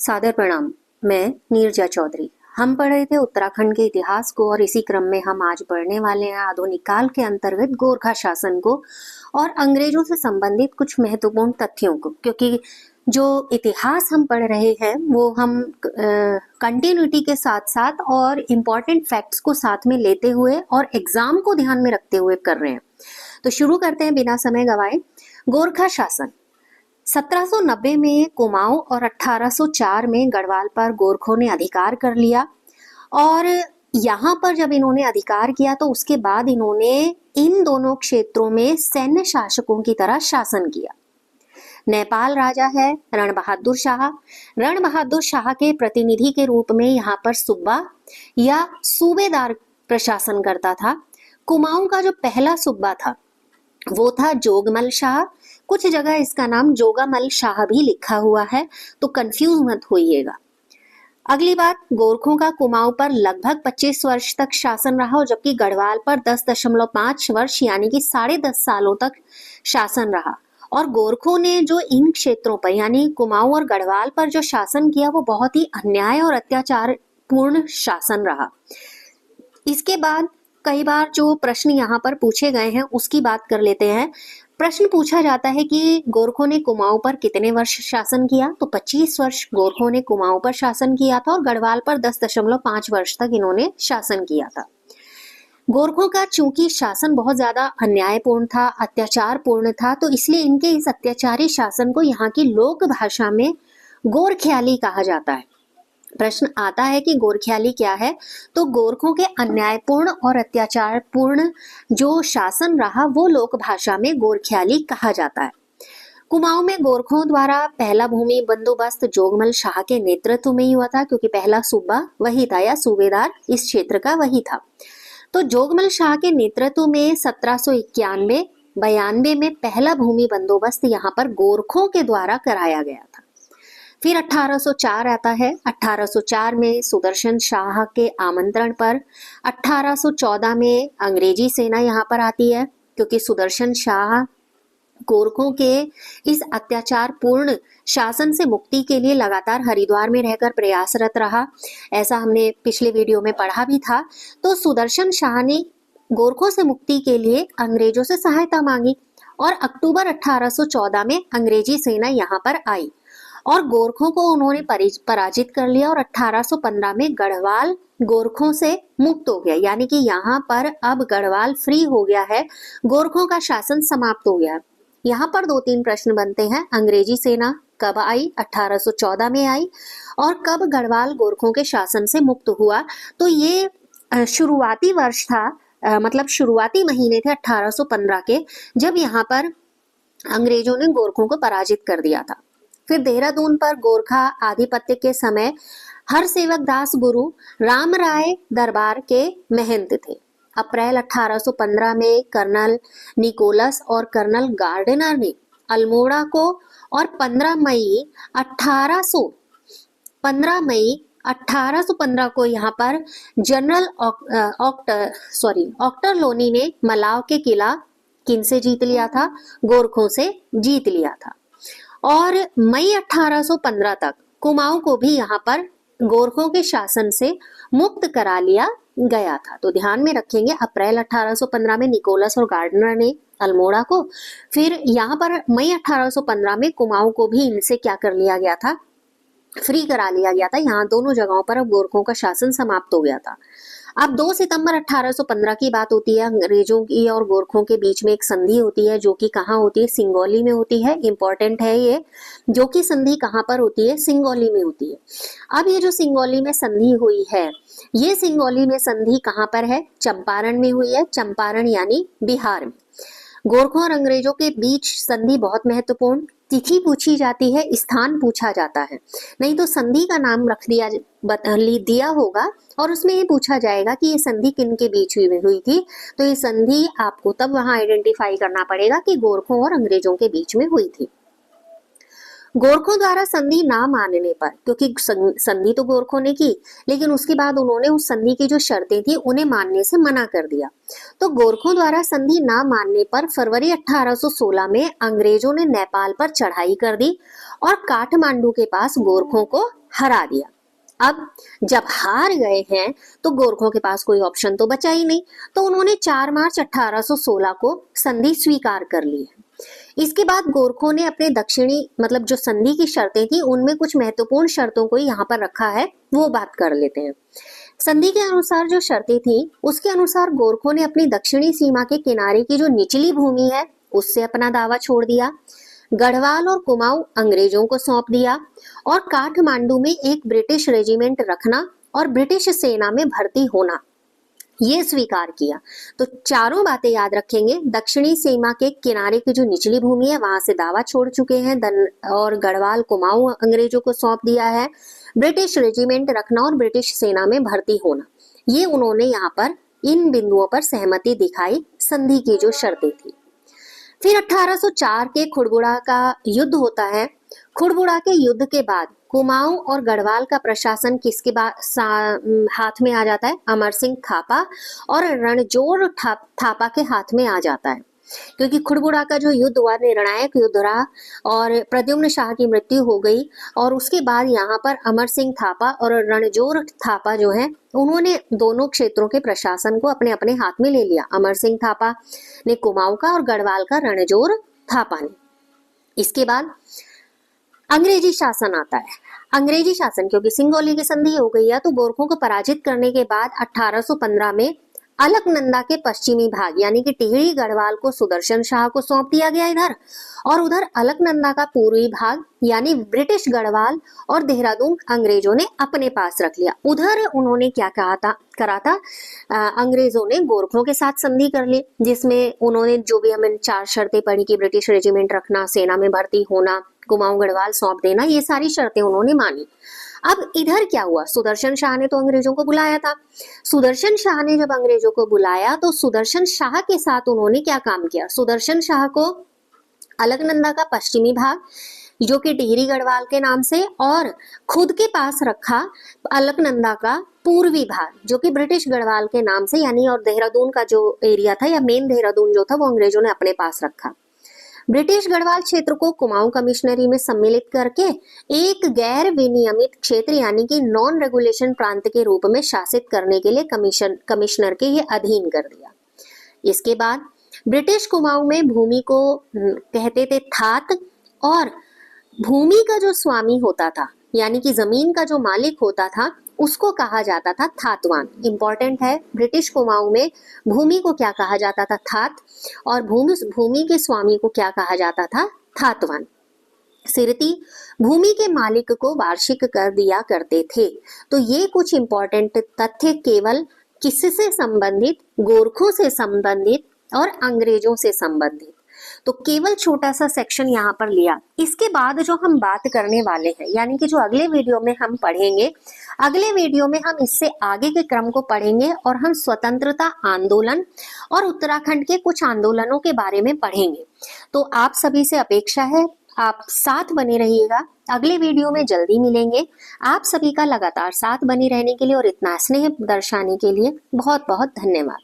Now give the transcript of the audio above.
सादर प्रणाम। मैं नीरजा चौधरी। हम पढ़ रहे थे उत्तराखंड के इतिहास को और इसी क्रम में हम आज पढ़ने वाले हैं आधुनिक काल के अंतर्गत गोरखा शासन को और अंग्रेजों से संबंधित कुछ महत्वपूर्ण तथ्यों को, क्योंकि जो इतिहास हम पढ़ रहे हैं वो हम कंटिन्यूटी के साथ साथ और इम्पोर्टेंट फैक्ट्स को साथ में लेते हुए और एग्जाम को ध्यान में रखते हुए कर रहे हैं। तो शुरू करते हैं बिना समय गवाए। गोरखा शासन 1790 में कुमाऊं और 1804 में गढ़वाल पर गोरखों ने अधिकार कर लिया और यहाँ पर जब इन्होंने अधिकार किया तो उसके बाद इन्होंने इन दोनों क्षेत्रों में सैन्य शासकों की तरह शासन किया। नेपाल राजा है रण बहादुर शाह। रण बहादुर शाह के प्रतिनिधि के रूप में यहाँ पर सूबा या सूबेदार प्रशासन करता था। कुमाऊं का जो पहला सूबा था वो था जोगमल शाह। कुछ जगह इसका नाम जोगामल शाह भी लिखा हुआ है, तो कंफ्यूज मत होइएगा। अगली बात, गोरखों का कुमाऊं पर लगभग 25 वर्ष तक शासन रहा और जबकि गढ़वाल पर 10.5 वर्ष यानी कि 10.5 सालों तक शासन रहा। और गोरखों ने जो इन क्षेत्रों पर यानी कुमाऊं और गढ़वाल पर जो शासन किया वो बहुत ही अन्याय और अत्याचार पूर्ण शासन रहा। इसके बाद कई बार जो प्रश्न यहाँ पर पूछे गए हैं उसकी बात कर लेते हैं। प्रश्न पूछा जाता है कि गोरखों ने कुमाऊं पर कितने वर्ष शासन किया, तो 25 वर्ष गोरखों ने कुमाऊं पर शासन किया था और गढ़वाल पर 10.5 वर्ष तक इन्होंने शासन किया था। गोरखों का चूंकि शासन बहुत ज्यादा अन्यायपूर्ण था, अत्याचारपूर्ण था, तो इसलिए इनके इस अत्याचारी शासन को यहाँ की लोक भाषा में गोरख्याली कहा जाता है। प्रश्न आता है कि गोरख्याली क्या है, तो गोरखों के अन्यायपूर्ण और अत्याचारपूर्ण जो शासन रहा वो लोक भाषा में गोरख्याली कहा जाता है। कुमाऊं में गोरखों द्वारा पहला भूमि बंदोबस्त जोगमल शाह के नेतृत्व में ही हुआ था, क्योंकि पहला सूबा वही था या सूबेदार इस क्षेत्र का वही था। तो जोगमल शाह के नेतृत्व में 1791-92 में पहला भूमि बंदोबस्त यहाँ पर गोरखों के द्वारा कराया गया था। फिर 1804 आता है। 1804 में सुदर्शन शाह के आमंत्रण पर 1814 में अंग्रेजी सेना यहाँ पर आती है, क्योंकि सुदर्शन शाह गोरखों के इस अत्याचारपूर्ण शासन से मुक्ति के लिए लगातार हरिद्वार में रहकर प्रयासरत रहा। ऐसा हमने पिछले वीडियो में पढ़ा भी था। तो सुदर्शन शाह ने गोरखों से मुक्ति के लिए अंग्रेजों से सहायता मांगी और अक्टूबर 1814 में अंग्रेजी सेना यहाँ पर आई और गोरखों को उन्होंने पराजित कर लिया और 1815 में गढ़वाल गोरखों से मुक्त हो गया, यानी कि यहाँ पर अब गढ़वाल फ्री हो गया है, गोरखों का शासन समाप्त हो गया। यहाँ पर 2-3 प्रश्न बनते हैं। अंग्रेजी सेना कब आई? 1814 में आई। और कब गढ़वाल गोरखों के शासन से मुक्त हुआ? तो ये शुरुआती वर्ष था, मतलब शुरुआती महीने थे 1815 के, जब यहाँ पर अंग्रेजों ने गोरखों को पराजित कर दिया था। फिर देहरादून पर गोरखा आधिपत्य के समय हरसेवक दास गुरु राम राय दरबार के महंत थे। अप्रैल 1815 में कर्नल निकोलस और कर्नल गार्डनर ने अल्मोड़ा को और 15 मई 1815 को यहाँ पर जनरल ऑक्टर लोनी ने मलाव के किला किनसे जीत लिया था? गोरखों से जीत लिया था। और मई 1815 तक कुमाऊं को भी यहाँ पर गोरखों के शासन से मुक्त करा लिया गया था। तो ध्यान में रखेंगे, अप्रैल 1815 में निकोलस और गार्डनर ने अल्मोड़ा को, फिर यहाँ पर मई 1815 में कुमाऊं को भी इनसे क्या कर लिया गया था? फ्री करा लिया गया था। यहाँ दोनों जगहों पर अब गोरखों का शासन समाप्त हो गया था। अब 2 सितंबर 1815 की बात होती है। अंग्रेजों की और गोरखों के बीच में एक संधि होती है, जो कि कहाँ होती है? सिंगौली में होती है। इंपॉर्टेंट है ये, जो कि संधि कहाँ पर होती है? सिंगौली में होती है। अब ये जो सिंगौली में संधि हुई है, ये सिंगौली में संधि कहाँ पर है? चंपारण में हुई है। चंपारण यानी बिहार में। गोरखों और अंग्रेजों के बीच संधि बहुत महत्वपूर्ण, तिथि पूछी जाती है, स्थान पूछा जाता है, नहीं तो संधि का नाम रख दिया होगा और उसमें ये पूछा जाएगा कि ये संधि किन के बीच हुई थी। तो ये संधि आपको तब वहां आइडेंटिफाई करना पड़ेगा कि गोरखों और अंग्रेजों के बीच में हुई थी। गोरखों द्वारा संधि ना मानने पर, क्योंकि संधि तो गोरखों ने की, लेकिन उसके बाद उन्होंने उस संधि की जो शर्तें थी उन्हें मानने से मना कर दिया। तो गोरखों द्वारा संधि ना मानने पर फरवरी 1816 में अंग्रेजों ने नेपाल पर चढ़ाई कर दी और काठमांडू के पास गोरखों को हरा दिया। अब जब हार गए हैं तो गोरखों के पास कोई ऑप्शन तो बचा ही नहीं, तो उन्होंने 4 मार्च 1816 को संधि स्वीकार कर ली है। इसके बाद गोरखों ने अपने दक्षिणी मतलब जो संधि की शर्तें थी उनमें कुछ महत्वपूर्ण शर्तों को यहाँ पर रखा है, वो बात कर लेते हैं। संधि के अनुसार जो शर्तें थी उसके अनुसार गोरखों ने अपनी दक्षिणी सीमा के किनारे की जो निचली भूमि है उससे अपना दावा छोड़ दिया, गढ़वाल और कुमाऊं अंग्रेजों को सौंप दिया और काठमांडू में एक ब्रिटिश रेजिमेंट रखना और ब्रिटिश सेना में भर्ती होना ये स्वीकार किया। तो चारों बातें याद रखेंगे, दक्षिणी सीमा के किनारे की जो निचली भूमि है वहां से दावा छोड़ चुके हैं और गढ़वाल कुमाऊं अंग्रेजों को सौंप दिया है, ब्रिटिश रेजिमेंट रखना और ब्रिटिश सेना में भर्ती होना, ये उन्होंने यहाँ पर इन बिंदुओं पर सहमति दिखाई संधि की जो शर्तें थी। फिर 1804 के खुड़बुड़ा का युद्ध होता है। खुड़बुड़ा के युद्ध के बाद कुमाऊं और गढ़वाल का प्रशासन किसके हाथ में आ जाता है? अमर सिंह थापा और रणजोर थापा के हाथ में आ जाता है, क्योंकि खुड़बुड़ा का जो युद्ध हुआ निर्णायक युद्ध रहा और प्रद्युम्न शाह की मृत्यु हो गई और उसके बाद यहाँ पर अमर सिंह थापा और रणजोर थापा जो है उन्होंने दोनों क्षेत्रों के प्रशासन को अपने अपने हाथ में ले लिया। अमर सिंह थापा ने कुमाऊं का और गढ़वाल का रणजोर थापा ने। इसके बाद अंग्रेजी शासन आता है। अंग्रेजी शासन क्योंकि सिंगोली की संधि हो गई है तो गोरखों को पराजित करने के बाद 1815 में अलकनंदा के पश्चिमी भाग यानी कि टिहरी गढ़वाल को सुदर्शन शाह को सौंप दिया गया इधर, और उधर अलकनंदा का पूर्वी भाग यानी ब्रिटिश गढ़वाल और देहरादून अंग्रेजों ने अपने पास रख लिया। उधर उन्होंने क्या करा था अंग्रेजों ने गोरखों के साथ संधि कर ली, जिसमें उन्होंने जो भी हमें 4 शर्तें पढ़ी कि ब्रिटिश रेजिमेंट रखना, सेना में भर्ती होना, कुमाऊं गढ़वाल सौंप देना, ये सारी शर्तें उन्होंने मानी। अब इधर क्या हुआ, सुदर्शन शाह ने तो अंग्रेजों को बुलाया था। सुदर्शन शाह ने जब अंग्रेजों को बुलाया तो सुदर्शन शाह के साथ उन्होंने क्या काम किया, सुदर्शन शाह को अलकनंदा का पश्चिमी भाग जो कि टिहरी गढ़वाल के नाम से और खुद के पास रखा अलकनंदा का पूर्वी भाग जो कि ब्रिटिश गढ़वाल के नाम से यानी, और देहरादून का जो एरिया था या मेन देहरादून जो था वो अंग्रेजों ने अपने पास रखा। ब्रिटिश गढ़वाल क्षेत्र को कुमाऊं कमिश्नरी में सम्मिलित करके एक गैर विनियमित क्षेत्र यानी कि नॉन रेगुलेशन प्रांत के रूप में शासित करने के लिए कमिश्नर के ये अधीन कर दिया। इसके बाद ब्रिटिश कुमाऊं में भूमि को कहते थे थात, और भूमि का जो स्वामी होता था यानी कि जमीन का जो मालिक होता था उसको कहा जाता था थातवान। इंपॉर्टेंट है, ब्रिटिश कुमाऊं में भूमि को क्या कहा जाता था? थात, और भूमि के स्वामी को क्या कहा जाता था? थातवान। सिरती भूमि के मालिक को वार्षिक कर दिया करते थे। तो ये कुछ इंपॉर्टेंट तथ्य केवल किससे संबंधित? गोरखों से संबंधित और अंग्रेजों से संबंधित। तो केवल छोटा सा सेक्शन यहाँ पर लिया। इसके बाद जो हम बात करने वाले हैं यानी कि जो अगले वीडियो में हम पढ़ेंगे, अगले वीडियो में हम इससे आगे के क्रम को पढ़ेंगे और हम स्वतंत्रता आंदोलन और उत्तराखंड के कुछ आंदोलनों के बारे में पढ़ेंगे। तो आप सभी से अपेक्षा है आप साथ बने रहिएगा, अगले वीडियो में जल्दी मिलेंगे। आप सभी का लगातार साथ बने रहने के लिए और इतना स्नेह दर्शाने के लिए बहुत बहुत धन्यवाद।